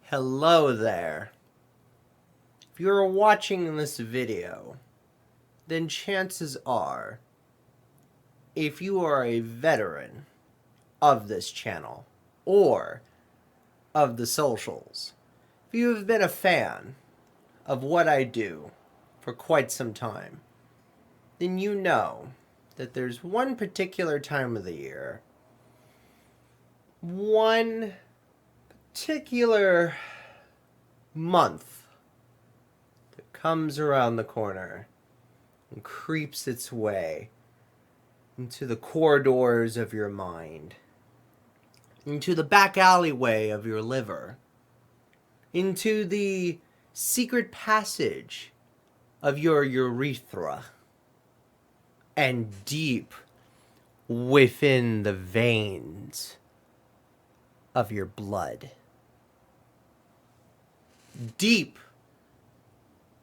Hello there. If you're watching this video, then chances are, if you are a veteran of this channel or of the socials, if you have been a fan of what I do for quite some time, then you know that there's one particular time of the year, one particular month that comes around the corner and creeps its way into the corridors of your mind, into the back alleyway of your liver, into the secret passage of your urethra, and deep within the veins of your blood. Deep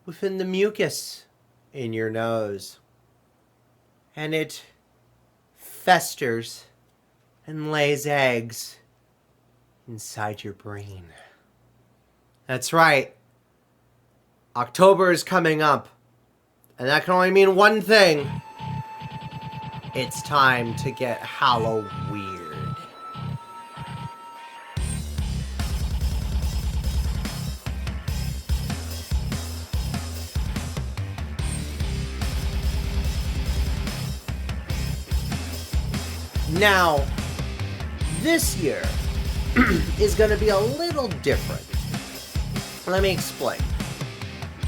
within the mucus in your nose. And it festers and lays eggs inside your brain. That's right. October is coming up. And that can only mean one thing. It's time to get HalloWeird. Now, this year is going to be a little different. Let me explain.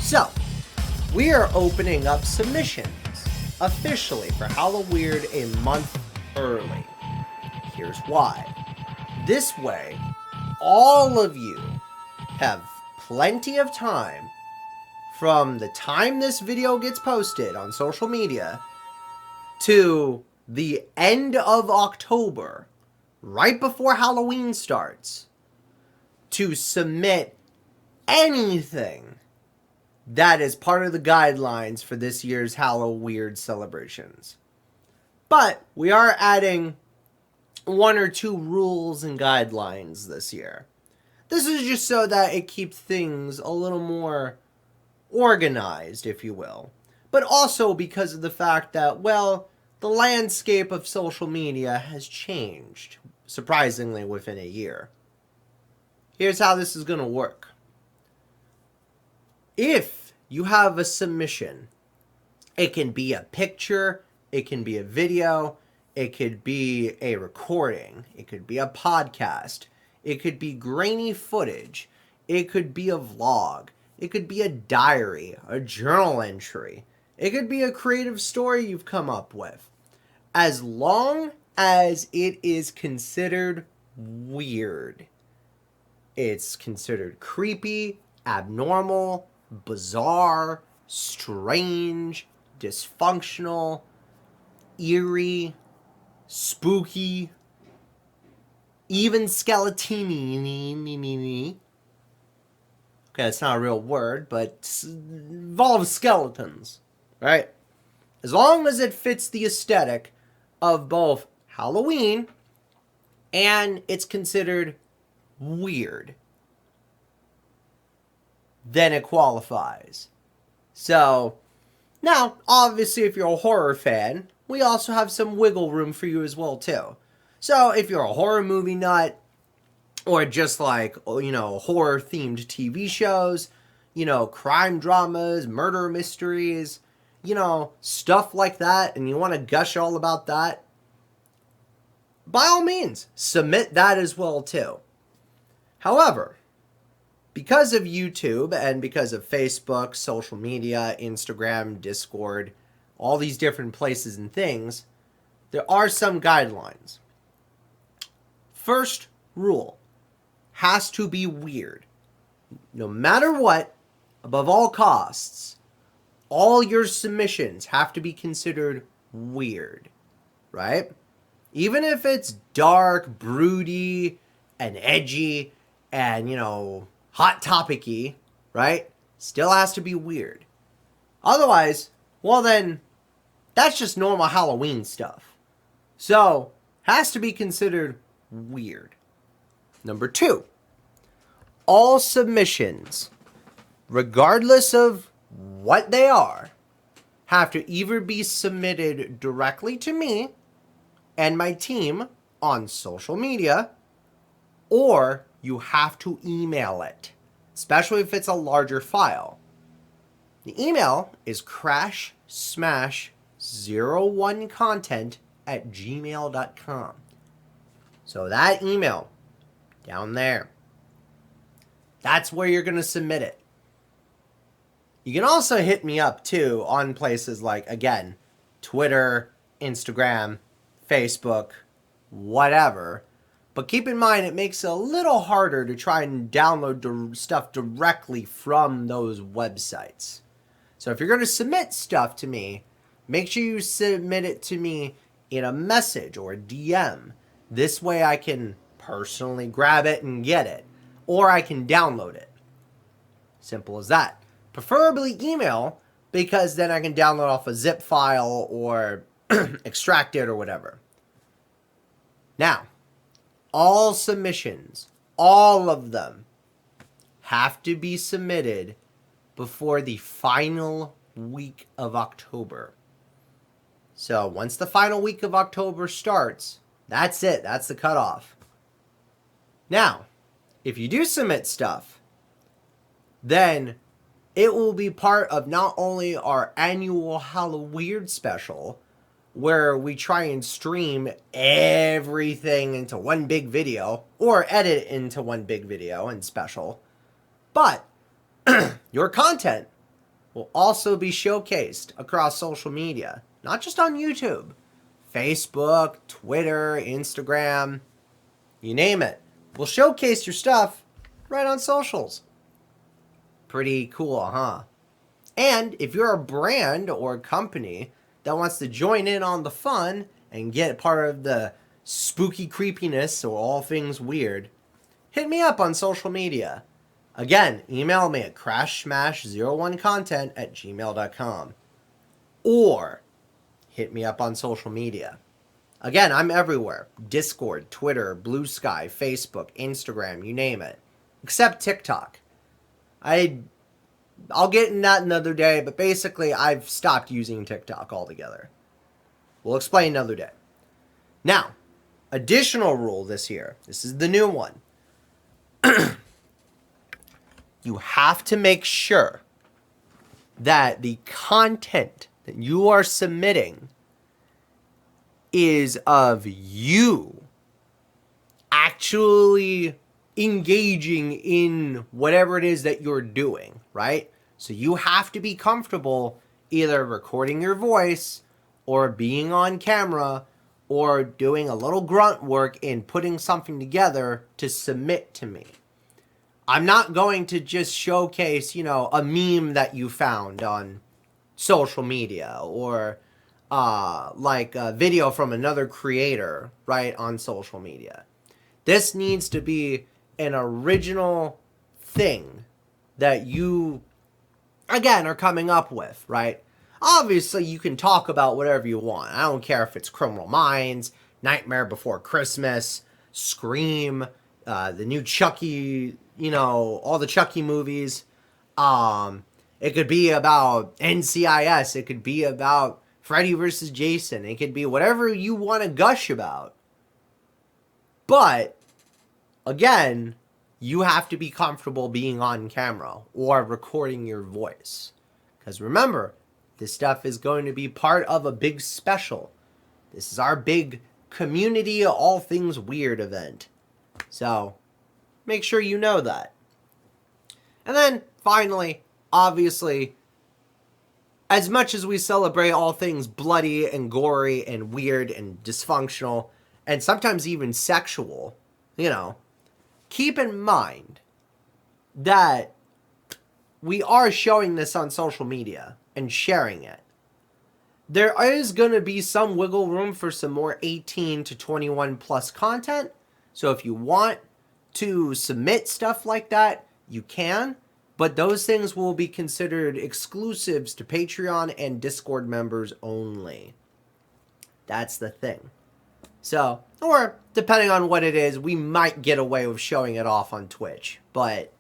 So, we are opening up submissions officially for HalloWeird a month early. Here's why. This way, all of you have plenty of time from the time this video gets posted on social media to the end of October, right before Halloween starts, to submit anything that is part of the guidelines for this year's HalloWeird celebrations. But we are adding one or two rules and guidelines this year. This is just so that it keeps things a little more organized, if you will. But also because of the fact that, well, the landscape of social media has changed, surprisingly, within a year. Here's how this is going to work. If you have a submission, it can be a picture, it can be a video, it could be a recording, it could be a podcast, it could be grainy footage, it could be a vlog, it could be a diary, a journal entry, it could be a creative story you've come up with. As long as it is considered weird, it's considered creepy, abnormal, bizarre, strange, dysfunctional, eerie, spooky, even skeletini. Okay, that's not a real word, but involves skeletons, right? As long as it fits the aesthetic of both Halloween and it's considered weird, then it qualifies. So, now, obviously, if you're a horror fan, we also have some wiggle room for you as well, too. So, if you're a horror movie nut, or just like, horror-themed TV shows, crime dramas, murder mysteries, stuff like that, and you want to gush all about that, by all means, submit that as well, too. However, because of YouTube and because of Facebook, social media, Instagram, Discord, all these different places and things, there are some guidelines. First rule, has to be weird. No matter what, above all costs, all your submissions have to be considered weird, right? Even if it's dark, broody, and edgy, and, hot topic-y, right? Still has to be weird. Otherwise, well then, that's just normal Halloween stuff. So, has to be considered weird. Number 2, all submissions, regardless of what they are, have to either be submitted directly to me and my team on social media, or you have to email it, especially if it's a larger file. The email is crashsmash01content@gmail.com. So that email down there, that's where you're going to submit it. You can also hit me up too on places like, again, Twitter, Instagram, Facebook, whatever. But keep in mind, it makes it a little harder to try and download stuff directly from those websites. So if you're going to submit stuff to me, make sure you submit it to me in a message or a DM. This way I can personally grab it and get it, or I can download it. Simple as that. Preferably email, because then I can download off a zip file or extract it or whatever. Now, all submissions, all of them, have to be submitted before the final week of October. So once the final week of October starts, that's it. That's the cutoff. Now, if you do submit stuff, then it will be part of not only our annual HalloWeird special, where we try and stream everything into one big video, or edit it into one big video and special, but your content will also be showcased across social media, not just on YouTube. Facebook, Twitter, Instagram, you name it. We'll showcase your stuff right on socials. Pretty cool, huh? And if you're a brand or a company that wants to join in on the fun and get part of the spooky creepiness or all things weird, hit me up on social media. Again, email me at crashsmash01content@gmail.com. Or hit me up on social media. Again, I'm everywhere. Discord, Twitter, Blue Sky, Facebook, Instagram, you name it. Except TikTok. I'll get in that another day, but basically I've stopped using TikTok altogether. We'll explain another day. Now, additional rule this year. This is the new one. You have to make sure that the content that you are submitting is of you actually engaging in whatever it is that you're doing, right? So you have to be comfortable either recording your voice or being on camera or doing a little grunt work in putting something together to submit to me. I'm not going to just showcase, a meme that you found on social media or like a video from another creator, right, on social media. This needs to be an original thing that you, again, are coming up with, right? Obviously, you can talk about whatever you want. I don't care if it's Criminal Minds, Nightmare Before Christmas, Scream, the new Chucky, all the Chucky movies. It could be about NCIS. It could be about Freddy versus Jason. It could be whatever you want to gush about. But, again, you have to be comfortable being on camera or recording your voice. Because remember, this stuff is going to be part of a big special. This is our big community all things weird event. So, make sure you know that. And then, finally, obviously, as much as we celebrate all things bloody and gory and weird and dysfunctional, and sometimes even sexual, keep in mind that we are showing this on social media and sharing it. There is going to be some wiggle room for some more 18 to 21 plus content. So if you want to submit stuff like that, you can. But those things will be considered exclusives to Patreon and Discord members only. That's the thing. So, or depending on what it is, we might get away with showing it off on Twitch. But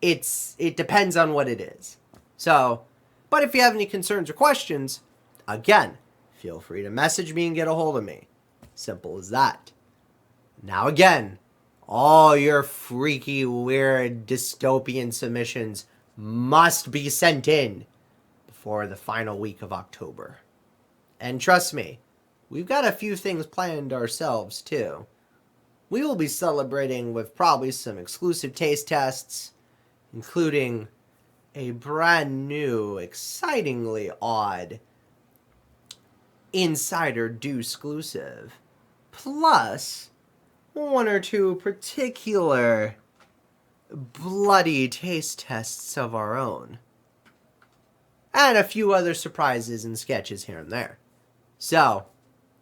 it depends on what it is. So, but if you have any concerns or questions, again, feel free to message me and get a hold of me. Simple as that. Now again, all your freaky, weird, dystopian submissions must be sent in before the final week of October. And trust me, we've got a few things planned ourselves too. We will be celebrating with probably some exclusive taste tests, including a brand new, excitingly odd Insider Do exclusive, plus one or two particular bloody taste tests of our own, and a few other surprises and sketches here and there. So,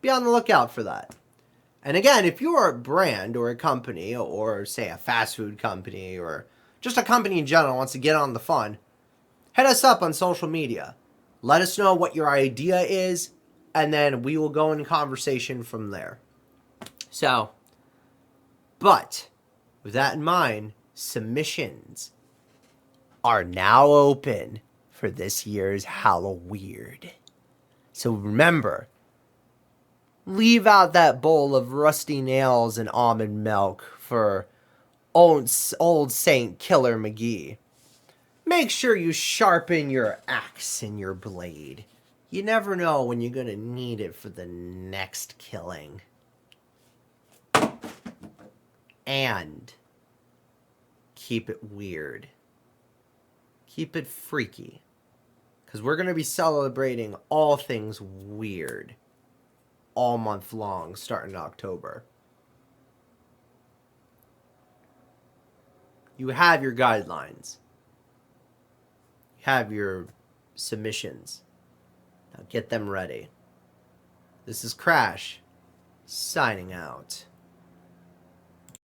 be on the lookout for that. And again, if you're a brand or a company, or say a fast food company, or just a company in general wants to get on the fun, hit us up on social media. Let us know what your idea is, and then we will go in conversation from there. So, but with that in mind, submissions are now open for this year's HalloWeird. So remember, leave out that bowl of rusty nails and almond milk for old Saint Killer McGee. Make sure you sharpen your axe and your blade. You never know when you're going to need it for the next killing. And keep it weird. Keep it freaky. Because we're going to be celebrating all things weird all month long, starting in October. You have your guidelines. You have your submissions. Now get them ready. This is Crash, signing out.